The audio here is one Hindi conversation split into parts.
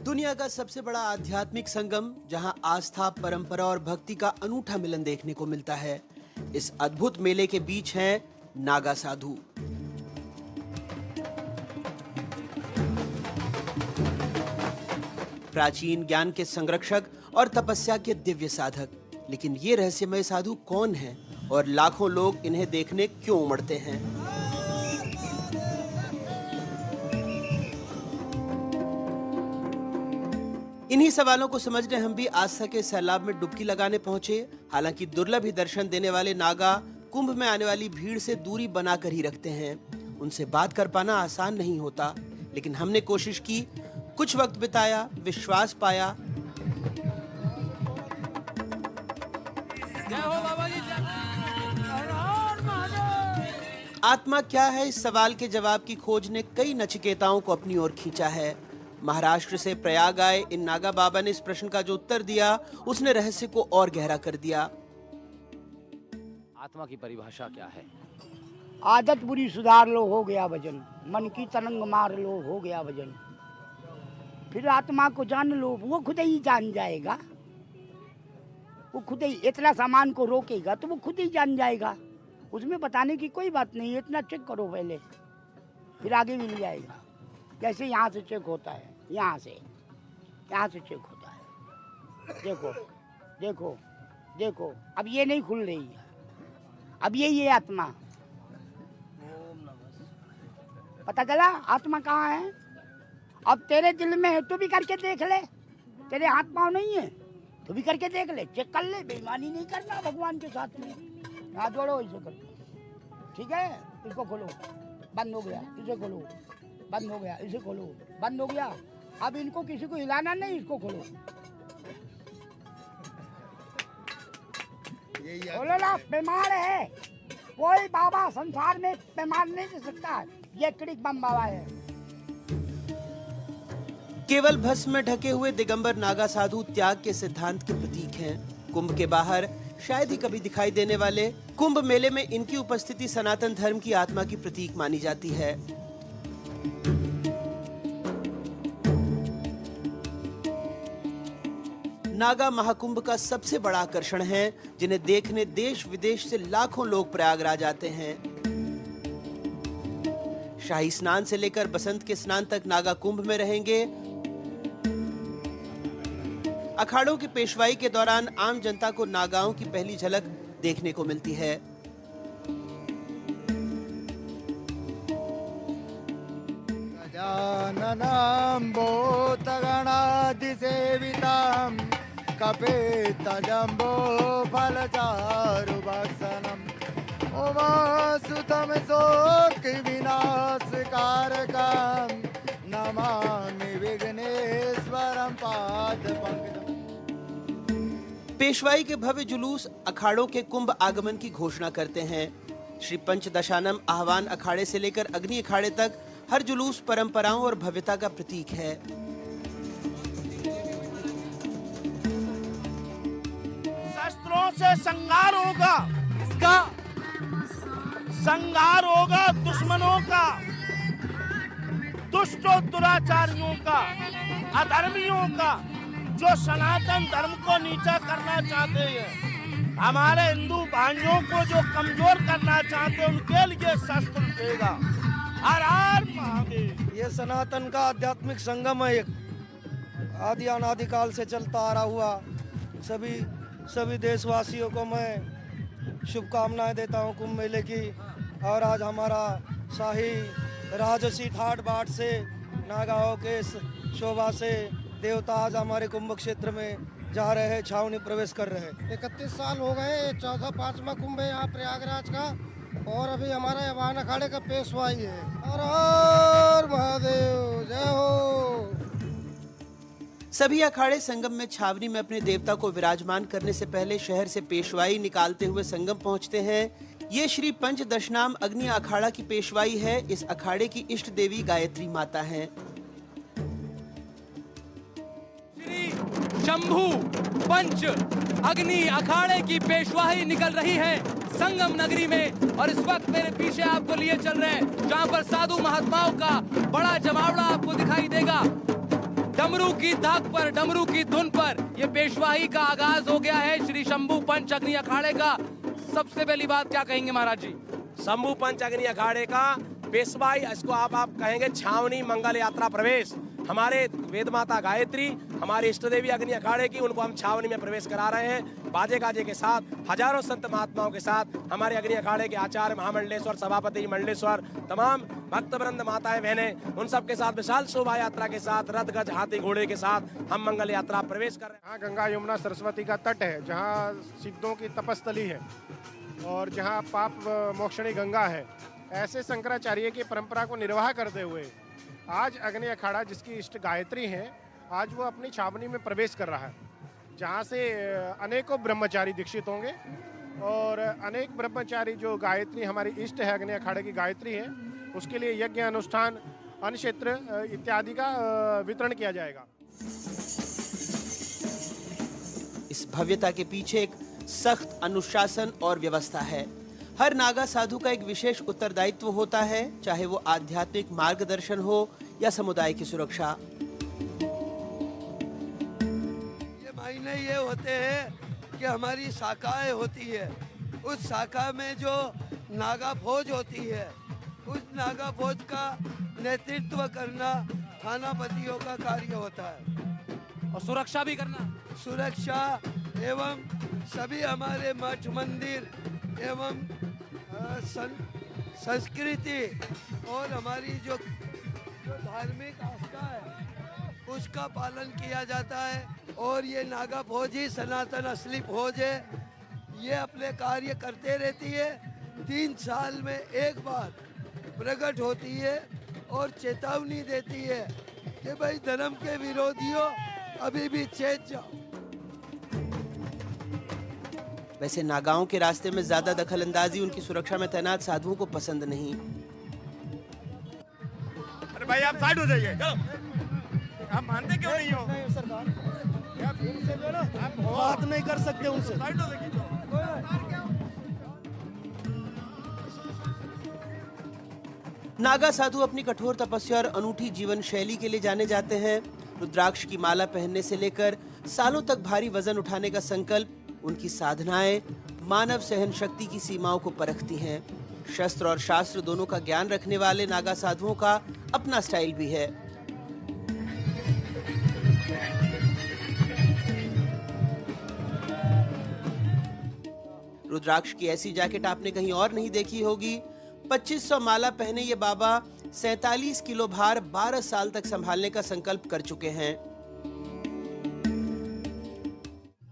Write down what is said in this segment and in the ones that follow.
दुनिया का सबसे बड़ा आध्यात्मिक संगम, जहां आस्था, परंपरा और भक्ति का अनूठा मिलन देखने को मिलता है। इस अद्भुत मेले के बीच हैं नागा साधु। प्राचीन ज्ञान के संरक्षक और तपस्या के दिव्य साधक। लेकिन ये रहस्यमय साधु कौन हैं और लाखों लोग इन्हें देखने क्यों उमड़ते हैं? इन्हीं सवालों को समझने हम भी आस्था के सैलाब में डुबकी लगाने पहुंचे। हालांकि दुर्लभ ही दर्शन देने वाले नागा कुंभ में आने वाली भीड़ से दूरी बनाकर ही रखते हैं। उनसे बात कर पाना आसान नहीं होता, लेकिन हमने कोशिश की, कुछ वक्त बिताया, विश्वास पाया। आत्मा क्या है, इस सवाल के जवाब की खोज ने कई नचिकेताओं को अपनी ओर खींचा है। महाराष्ट्र से प्रयाग आए इन नागा बाबा ने इस प्रश्न का जो उत्तर दिया, उसने रहस्य को और गहरा कर दिया। आत्मा की परिभाषा क्या है? आदत बुरी सुधार लो, हो गया वजन। मन की तरंग मार लो, हो गया वजन। फिर आत्मा को जान लो, वो खुद ही जान जाएगा। वो खुद ही इतना सामान को रोकेगा तो वो खुद ही जान जाएगा। उसमें बताने की कोई बात नहीं। इतना चेक करो पहले, फिर आगे मिल जाएगा। जैसे यहाँ से चेक होता है, यहाँ से चेक होता है। देखो देखो देखो, अब ये नहीं खुल रही है। अब ये आत्मा, पता चला आत्मा कहाँ है। अब तेरे दिल में है तो भी करके देख ले। तेरे हाथ पाँव नहीं है तो भी करके देख ले, चेक कर ले। बेईमानी नहीं करना भगवान के साथ में। हाथ जोड़ो, इसे करो, ठीक है। इसको खोलो, बंद हो गया। इसे खोलो, बंद हो गया। इसे खोलो, बंद हो गया। अब इनको किसी को हिलाना नहीं, इसको खोलो। खोलो ना, बीमार है। कोई बाबा संसार में बीमार नहीं दे सकता। ये क्रिक बम बाबा है। केवल भस्म में ढके हुए दिगंबर नागा साधु त्याग के सिद्धांत के प्रतीक हैं। कुंभ के बाहर शायद ही कभी दिखाई देने वाले कुंभ मेले में इनकी उपस्थिति सनातन धर्म की आत्मा की प्रतीक मानी जाती है। नागा महाकुंभ का सबसे बड़ा आकर्षण है, जिन्हें देखने देश विदेश से लाखों लोग प्रयागराज आते हैं। शाही स्नान से लेकर बसंत के स्नान तक नागा कुंभ में रहेंगे। अखाड़ों की पेशवाई के दौरान आम जनता को नागाओं की पहली झलक देखने को मिलती है। गजाननं भूतगणाधिसेवितं कपितजम्बो फलचारुभक्षणं उमासुतं शोकविनाशकारकं नमामि विघ्नेश्वरं पादपङ्कजम्। पेशवाई के भव्य जुलूस अखाड़ों के कुंभ आगमन की घोषणा करते हैं। श्री पंचदशानम आह्वान अखाड़े से लेकर अग्नि अखाड़े तक हर जुलूस परंपराओं और भव्यता का प्रतीक है। शस्त्रों से संहार होगा, इसका संहार होगा दुश्मनों का, दुष्ट और दुराचारियों का, अधर्मियों का, जो सनातन धर्म को नीचा करना चाहते हैं। हमारे हिंदू भाइयों को जो कमजोर करना चाहते हैं, उनके लिए शस्त्र देगा। हर हर महादेव। ये सनातन का आध्यात्मिक संगम है, एक आदि अनादि काल से चलता आ रहा हुआ। सभी देशवासियों को मैं शुभकामनाएं देता हूं कुंभ मेले की। और आज हमारा शाही राजसी ठाट बाट से नागाओं के शोभा से देवता आज हमारे कुंभ क्षेत्र में जा रहे हैं, छावनी प्रवेश कर रहे हैं। 31 साल हो गए, 4वां कुंभ है यहाँ प्रयागराज का। और अभी हमारा यवान अखाड़े का पेशवाई है। हर हर महादेव, जय हो। सभी अखाड़े संगम में छावनी में अपने देवता को विराजमान करने से पहले शहर से पेशवाई निकालते हुए संगम पहुंचते हैं। ये श्री पंचदशनाम अग्नि अखाड़ा की पेशवाई है। इस अखाड़े की इष्ट देवी गायत्री माता हैं। श्री शंभू पंच अग्नि अखाड़े की पेशवाई निकल रही है संगम नगरी में। और इस वक्त मेरे पीछे आपको लिए चल रहे हैं, जहां पर साधु महात्माओं का बड़ा जमावड़ा आपको दिखाई देगा। डमरू की धाक पर, डमरू की धुन पर ये पेशवाई का आगाज हो गया है श्री शंभू पंच अग्नि अखाड़े का। सबसे पहली बात क्या कहेंगे महाराज जी? शंभू पंच अग्नि अखाड़े का पेशवाई, इसको आप कहेंगे छावनी मंगल यात्रा प्रवेश। हमारे वेद माता गायत्री, हमारे इष्ट देवी अग्नि अखाड़े की, उनको हम छावनी में प्रवेश करा रहे हैं बाजे गाजे के साथ, हजारों संत महात्माओं के साथ। हमारे अग्नि अखाड़े के आचार्य महामंडलेश्वर, सभापति मंडलेश्वर, तमाम भक्त वृंद, माताएं बहनें, उन सब के साथ विशाल शोभा यात्रा के साथ, रथ गज हाथी घोड़े के साथ हम मंगल यात्रा प्रवेश कर रहे हैं। यहाँ गंगा यमुना सरस्वती का तट है, जहाँ सिद्धों की तपस्थली है और जहाँ पाप मोक्षणी गंगा है। ऐसे शंकराचार्य की परंपरा को निर्वाह करते हुए आज अग्नि अखाड़ा, जिसकी इष्ट गायत्री हैं, आज वो अपनी छावनी में प्रवेश कर रहा है, जहाँ से अनेकों ब्रह्मचारी दीक्षित होंगे और अनेक ब्रह्मचारी जो गायत्री हमारी इष्ट है, अग्नि अखाड़े की गायत्री है, उसके लिए यज्ञ अनुष्ठान, अन्न क्षेत्र इत्यादि का वितरण किया जाएगा। इस भव्यता के पीछे एक सख्त अनुशासन और व्यवस्था है। हर नागा साधु का एक विशेष उत्तरदायित्व होता है, चाहे वो आध्यात्मिक मार्गदर्शन हो या समुदाय की सुरक्षा। ये मायने ये होते हैं कि हमारी शाखाएं होती है, उस शाखा में जो नागा फौज होती है, उस नागा फौज का नेतृत्व करना थानापतियों का कार्य होता है। और सुरक्षा भी करना। सुरक्षा एवं सभी हमारे मठ मंदिर एवं संस्कृति और हमारी जो धार्मिक आस्था है उसका पालन किया जाता है। और ये नागा फौज ही सनातन असली फौज है। ये अपने कार्य करते रहती है, 3 साल में एक बार प्रकट होती है और चेतावनी देती है कि भाई धर्म के विरोधियों अभी भी चेत जाओ। वैसे नागाओं के रास्ते में ज्यादा दखलंदाजी उनकी सुरक्षा में तैनात साधुओं को पसंद नहीं। अरे भाई आप साइड हो जाइए, चलो। आप मानते क्यों नहीं हो? नहीं सरकार, उनसे जो ना आप बात नहीं कर सकते उनसे। साइड हो जाइए। नागा साधु अपनी कठोर तपस्या और अनूठी जीवन शैली के लिए जाने जाते हैं। रुद्राक्ष की माला पहनने से लेकर सालों तक भारी वजन उठाने का संकल्प, उनकी साधनाएं मानव सहन शक्ति की सीमाओं को परखती हैं। शस्त्र और शास्त्र दोनों का ज्ञान रखने वाले नागा साधुओं का अपना स्टाइल भी है। रुद्राक्ष की ऐसी जैकेट आपने कहीं और नहीं देखी होगी। 2500 माला पहने ये बाबा 47 किलो भार 12 साल तक संभालने का संकल्प कर चुके हैं।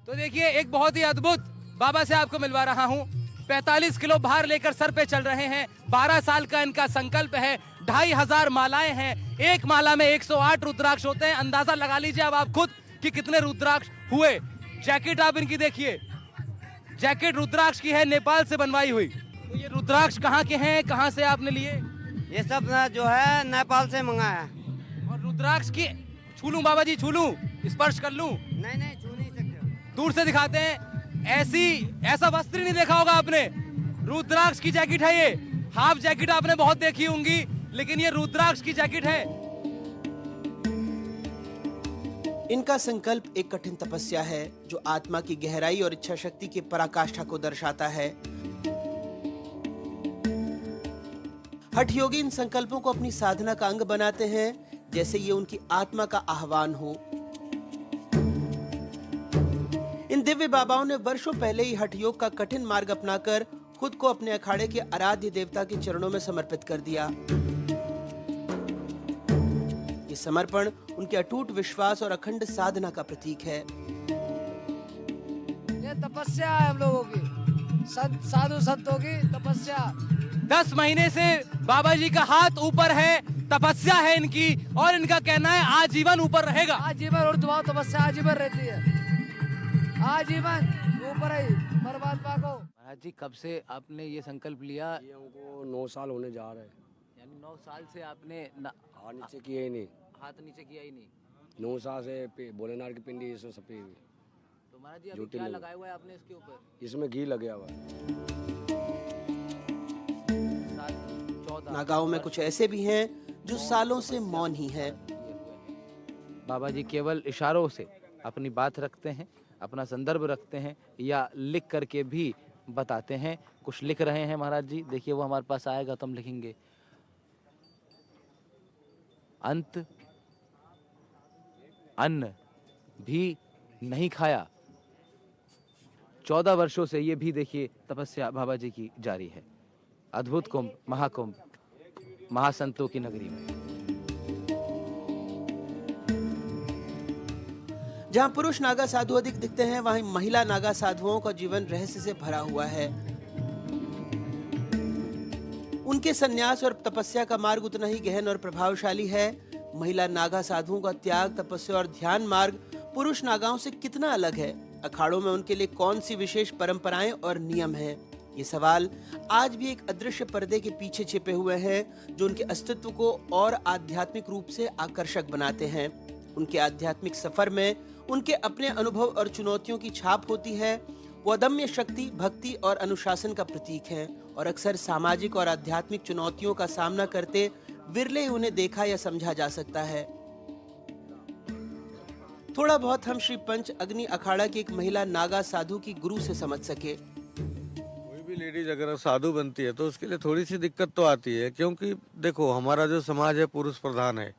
तो देखिए, एक बहुत ही अद्भुत बाबा से आपको मिलवा रहा हूं। 45 किलो भार लेकर सर पे चल रहे हैं। 12 साल का इनका संकल्प है। 2500 मालाएं हैं। एक माला में 108 रुद्राक्ष होते हैं। अंदाजा लगा लीजिए अब आप खुद कि कितने रुद्राक्ष हुए। जैकेट आप इनकी देखिए, जैकेट रुद्राक्ष की है, नेपाल से बनवाई हुई। तो ये रुद्राक्ष कहाँ के हैं, कहाँ से आपने लिए? ये सब जो है नेपाल से मंगाया है। और रुद्राक्ष की छू लूं बाबा जी, छू लूं, स्पर्श कर लूं? नहीं नहीं, छू नहीं सकते। दूर से दिखाते हैं। ऐसा वस्त्र नहीं देखा होगा आपने। रुद्राक्ष की जैकेट है ये। हाफ जैकेट आपने बहुत देखी होंगी, लेकिन ये रुद्राक्ष की जैकेट है। इनका संकल्प एक कठिन तपस्या है जो आत्मा की गहराई और इच्छा शक्ति की पराकाष्ठा को दर्शाता है। हठ योगी इन संकल्पों को अपनी साधना का अंग बनाते हैं, जैसे ये उनकी आत्मा का आह्वान हो। इन दिव्य बाबाओं ने वर्षों पहले ही हठ योग का कठिन मार्ग अपनाकर खुद को अपने अखाड़े के आराध्य देवता के चरणों में समर्पित कर दिया। ये समर्पण उनके अटूट विश्वास और अखंड साधना का प्रतीक है। ये तपस्या है हम लोगों की, साधु संतों की तपस्या। 10 महीने से बाबा जी का हाथ ऊपर है, तपस्या है इनकी, और इनका कहना है आजीवन ऊपर रहेगा। आजीवन और दुआ तपस्या आजीवन रहती है, आजीवन ऊपर ही परमात्मा को। महाराज जी, कब से आपने ये संकल्प लिया? ये हमको 9 साल होने जा रहे हैं। यानी 9 साल से आपने हाथ नीचे किए ही नहीं। हाथ नीचे किया ही नहीं। 9 साल से भोलेनाथ की पिंडी इसमें सफेद हुई। तो महाराज जी अभी क्या लगाया हुआ है आपने इसके ऊपर? इसमें घी लगा हुआ है। नागाओं में कुछ ऐसे भी हैं जो सालों से मौन ही हैं। बाबा जी केवल इशारों से अपनी बात रखते हैं, अपना संदर्भ रखते हैं या लिख करके भी बताते हैं। कुछ लिख रहे हैं महाराज जी, देखिए वो हमारे पास आएगा तो हम लिखेंगे। अंत अन्न भी नहीं खाया। 14 वर्षों से ये भी देखिए तपस्या बाबा जी की जारी है। अद्भुत कुंभ, महाकुंभ, महासंतों की नगरी में। जहां पुरुष नागा साधु अधिक दिखते हैं, वहीं महिला नागा साधुओं का जीवन रहस्य से भरा हुआ है। उनके संन्यास और तपस्या का मार्ग उतना ही गहन और प्रभावशाली है। महिला नागा साधुओं का त्याग, तपस्या और ध्यान मार्ग पुरुष नागाओं से कितना अलग है? अखाड़ों में उनके लिए कौन सी विशेष परंपराएं और नियम हैं? ये सवाल आज भी एक अदृश्य पर्दे के पीछे छिपे हुए हैं, जो उनके अस्तित्व को और आध्यात्मिक रूप से आकर्षक बनाते हैं। उनके आध्यात्मिक सफर में उनके अपने अनुभव और चुनौतियों की छाप होती है। वो अदम्य शक्ति, भक्ति और अनुशासन का प्रतीक है और अक्सर सामाजिक और आध्यात्मिक चुनौतियों का सामना करते विरले उन्हें देखा या समझा जा सकता है। थोड़ा बहुत हम श्री पंच अग्नि अखाड़ा की एक महिला नागा साधु की गुरु से समझ सके। कोई भी लेडीज अगर साधु बनती है तो उसके लिए थोड़ी सी दिक्कत तो आती है, क्योंकि देखो हमारा जो समाज है पुरुष प्रधान है,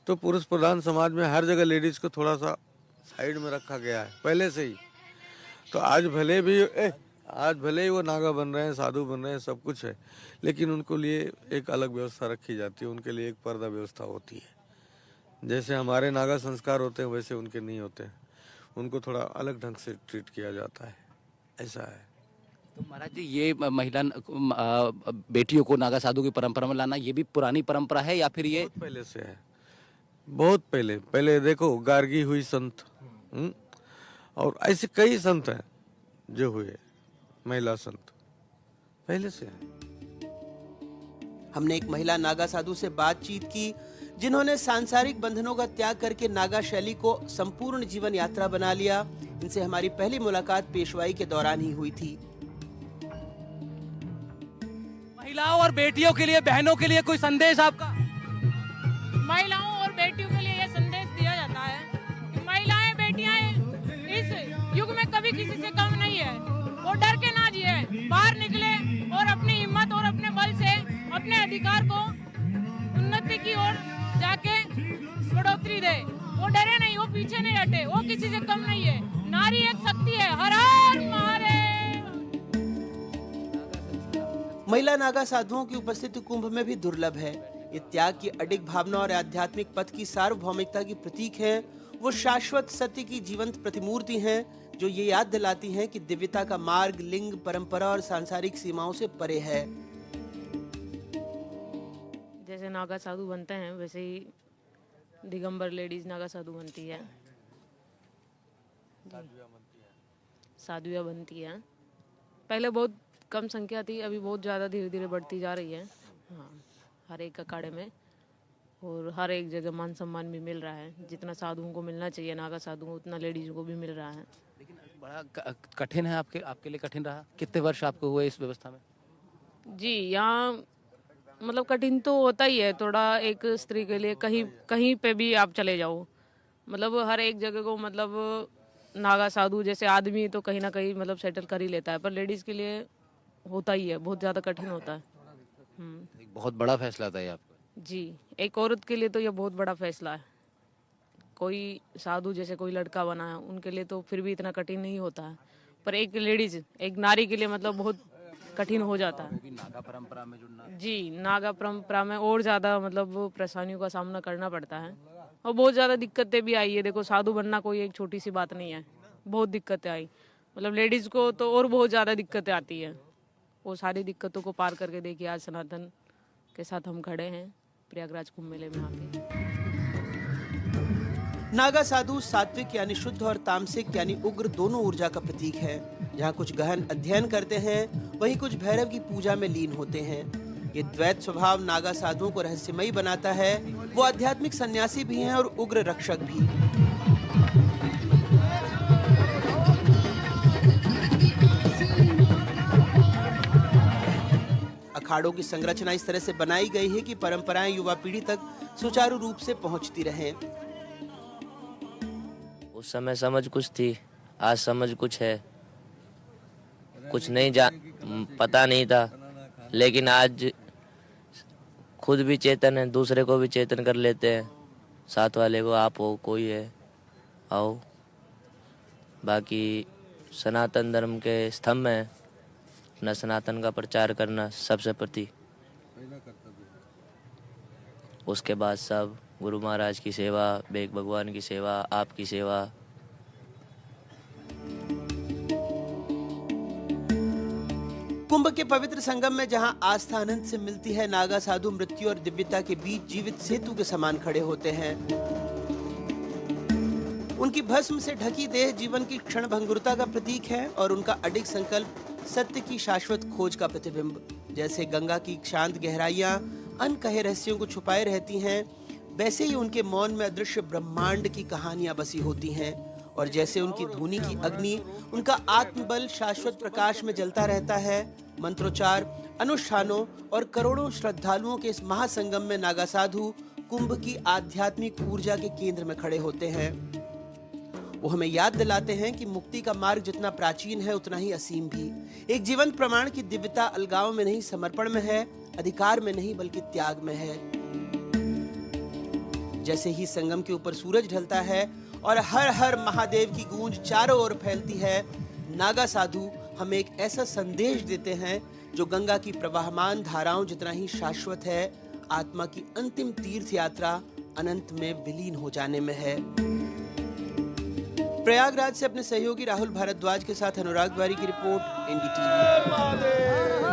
तो पुरुष प्रधान समाज में हर जगह लेडीज को थोड़ा सा साइड में रखा गया है पहले से ही। तो आज भले ही वो नागा बन रहे हैं, साधु बन रहे हैं, सब कुछ है, लेकिन उनको लिए एक अलग व्यवस्था रखी जाती है, उनके लिए एक पर्दा व्यवस्था होती है। जैसे हमारे नागा संस्कार होते हैं वैसे उनके नहीं होते, उनको थोड़ा अलग ढंग से ट्रीट किया जाता है, ऐसा है। तो महाराज जी ये महिला बेटियों को नागा साधु की परंपरा में लाना, ये भी पुरानी परंपरा है या फिर ये बहुत पहले से है? बहुत पहले देखो गार्गी हुई संत, और ऐसे कई संत हैं जो हुए महिला संत, पहले से है। हमने एक महिला नागा साधु से बातचीत की, जिन्होंने सांसारिक बंधनों का त्याग करके नागा शैली को संपूर्ण जीवन यात्रा बना लिया। इनसे हमारी पहली मुलाकात पेशवाई के दौरान ही हुई थी। महिलाओं और बेटियों के लिए, बहनों के लिए कोई संदेश आपका? महिलाओं और बेटियों के लिए ये संदेश दिया जाता है कि महिलाएं, बेटियां इस युग में कभी किसी से कम नहीं है। वो डर के ना जिए, बाहर निकले और अपनी हिम्मत और अपने बल से अपने अधिकार को उन्नति की ओर जाके बढ़ोतरी दे। वो डरे नहीं, वो पीछे नहीं हटे, वो किसी से कम नहीं है। नारी एक शक्ति है। हर हर महादेव। महिला नागा साधुओं की उपस्थिति कुंभ में भी दुर्लभ है। ये त्याग की अडिग भावना और आध्यात्मिक पथ की सार्वभौमिकता की प्रतीक हैं। वो शाश्वत सत्य की जीवंत प्रतिमूर्ति हैं, जो ये याद दिलाती हैं कि दिव्यता का मार्ग लिंग, परंपरा और सांसारिक सीमाओं से परे है। जैसे नागा साधु बनते हैं वैसे ही दिगंबर लेडीज नागा साधु बनती है, साधुया बनती है। पहले बहुत कम संख्या थी, अभी बहुत ज़्यादा धीरे धीरे बढ़ती जा रही है। हाँ, हर एक अखाड़े में और हर एक जगह मान सम्मान भी मिल रहा है। जितना साधुओं को मिलना चाहिए नागा साधुओं को, उतना लेडीज़ को भी मिल रहा है। लेकिन बड़ा कठिन है आपके लिए कठिन रहा? कितने वर्ष आपको हुए इस व्यवस्था में? जी, यहाँ मतलब कठिन तो होता ही है थोड़ा। एक स्त्री के लिए कहीं पे भी आप चले जाओ, मतलब हर एक जगह को, मतलब नागा साधु जैसे आदमी तो कहीं ना कहीं मतलब सेटल कर ही लेता है, पर लेडीज़ के लिए होता ही है, बहुत ज़्यादा कठिन होता है। एक बहुत बड़ा फैसला था ये आपका। जी, एक औरत के लिए तो ये बहुत बड़ा फैसला है। कोई साधु जैसे कोई लड़का बना है, उनके लिए तो फिर भी इतना कठिन नहीं होता है, पर एक लेडीज, एक नारी के लिए मतलब बहुत कठिन हो जाता है। नागा परंपरा में जुड़ना, जी, नागा परंपरा में और ज़्यादा मतलब परेशानियों का सामना करना पड़ता है और बहुत ज़्यादा दिक्कतें भी आई है। देखो, साधु बनना कोई एक छोटी सी बात नहीं है, बहुत दिक्कतें आई। मतलब लेडीज़ को तो और बहुत ज़्यादा दिक्कतें आती है। वो सारी दिक्कतों को पार करके देखिए आज सनातन के साथ हम खड़े हैं प्रयागराज कुंभ मेले में आके। नागा साधु सात्विक यानी शुद्ध और तामसिक यानी उग्र दोनों ऊर्जा का प्रतीक है। जहाँ कुछ गहन अध्ययन करते हैं, वहीं कुछ भैरव की पूजा में लीन होते हैं। ये द्वैत स्वभाव नागा साधुओं को रहस्यमयी बनाता है। वो आध्यात्मिक सन्यासी भी हैं और उग्र रक्षक भी। अखाड़ों की संरचना इस तरह से बनाई गई है कि परंपराएं युवा पीढ़ी तक सुचारू रूप से पहुंचती रहें। उस समय समझ कुछ थी, आज समझ कुछ है। कुछ नहीं पता नहीं था, लेकिन आज खुद भी चेतन है, दूसरे को भी चेतन कर लेते हैं। साथ वाले को आप हो, कोई है, आओ। बाकी सनातन धर्म के स्तंभ हैं, अपना सनातन का प्रचार करना सबसे प्रति। उसके बाद सब गुरु महाराज की सेवा, बेग भगवान की सेवा, आपकी सेवा। कुंभ के पवित्र संगम में जहां आस्था अनंत से मिलती है, नागा साधु मृत्यु और दिव्यता के बीच जीवित सेतु के समान खड़े होते हैं। उनकी भस्म से ढकी देह जीवन की क्षणभंगुरता का प्रतीक है और उनका अडिग संकल्प सत्य की शाश्वत खोज का प्रतिबिंब। जैसे गंगा की शांत गहराइयां अनकहे रहस्यों को छुपाए रहती हैं, वैसे ही उनके मौन में अदृश्य ब्रह्मांड की कहानियां बसी होती हैं। और जैसे उनकी धुनी की अग्नि उनका आत्मबल शाश्वत प्रकाश में जलता रहता है। मंत्रोच्चार, अनुष्ठानों और करोड़ों श्रद्धालुओं के इस महासंगम में नागा साधु कुंभ की आध्यात्मिक ऊर्जा के केंद्र में खड़े होते हैं। वो हमें याद दिलाते हैं कि मुक्ति का मार्ग जितना प्राचीन है उतना ही असीम भी। एक जीवंत प्रमाण की दिव्यता अलगाव में नहीं, समर्पण में है, अधिकार में नहीं बल्कि त्याग में है। जैसे ही संगम के ऊपर सूरज ढलता है और हर हर महादेव की गूंज चारों ओर फैलती है, नागा साधु हमें एक ऐसा संदेश देते हैं जो गंगा की प्रवाहमान धाराओं जितना ही शाश्वत है। आत्मा की अंतिम तीर्थ यात्रा अनंत में विलीन हो जाने में है। प्रयागराज से अपने सहयोगी राहुल भारद्वाज के साथ अनुराग द्वारी की रिपोर्ट, एनडीटीवी।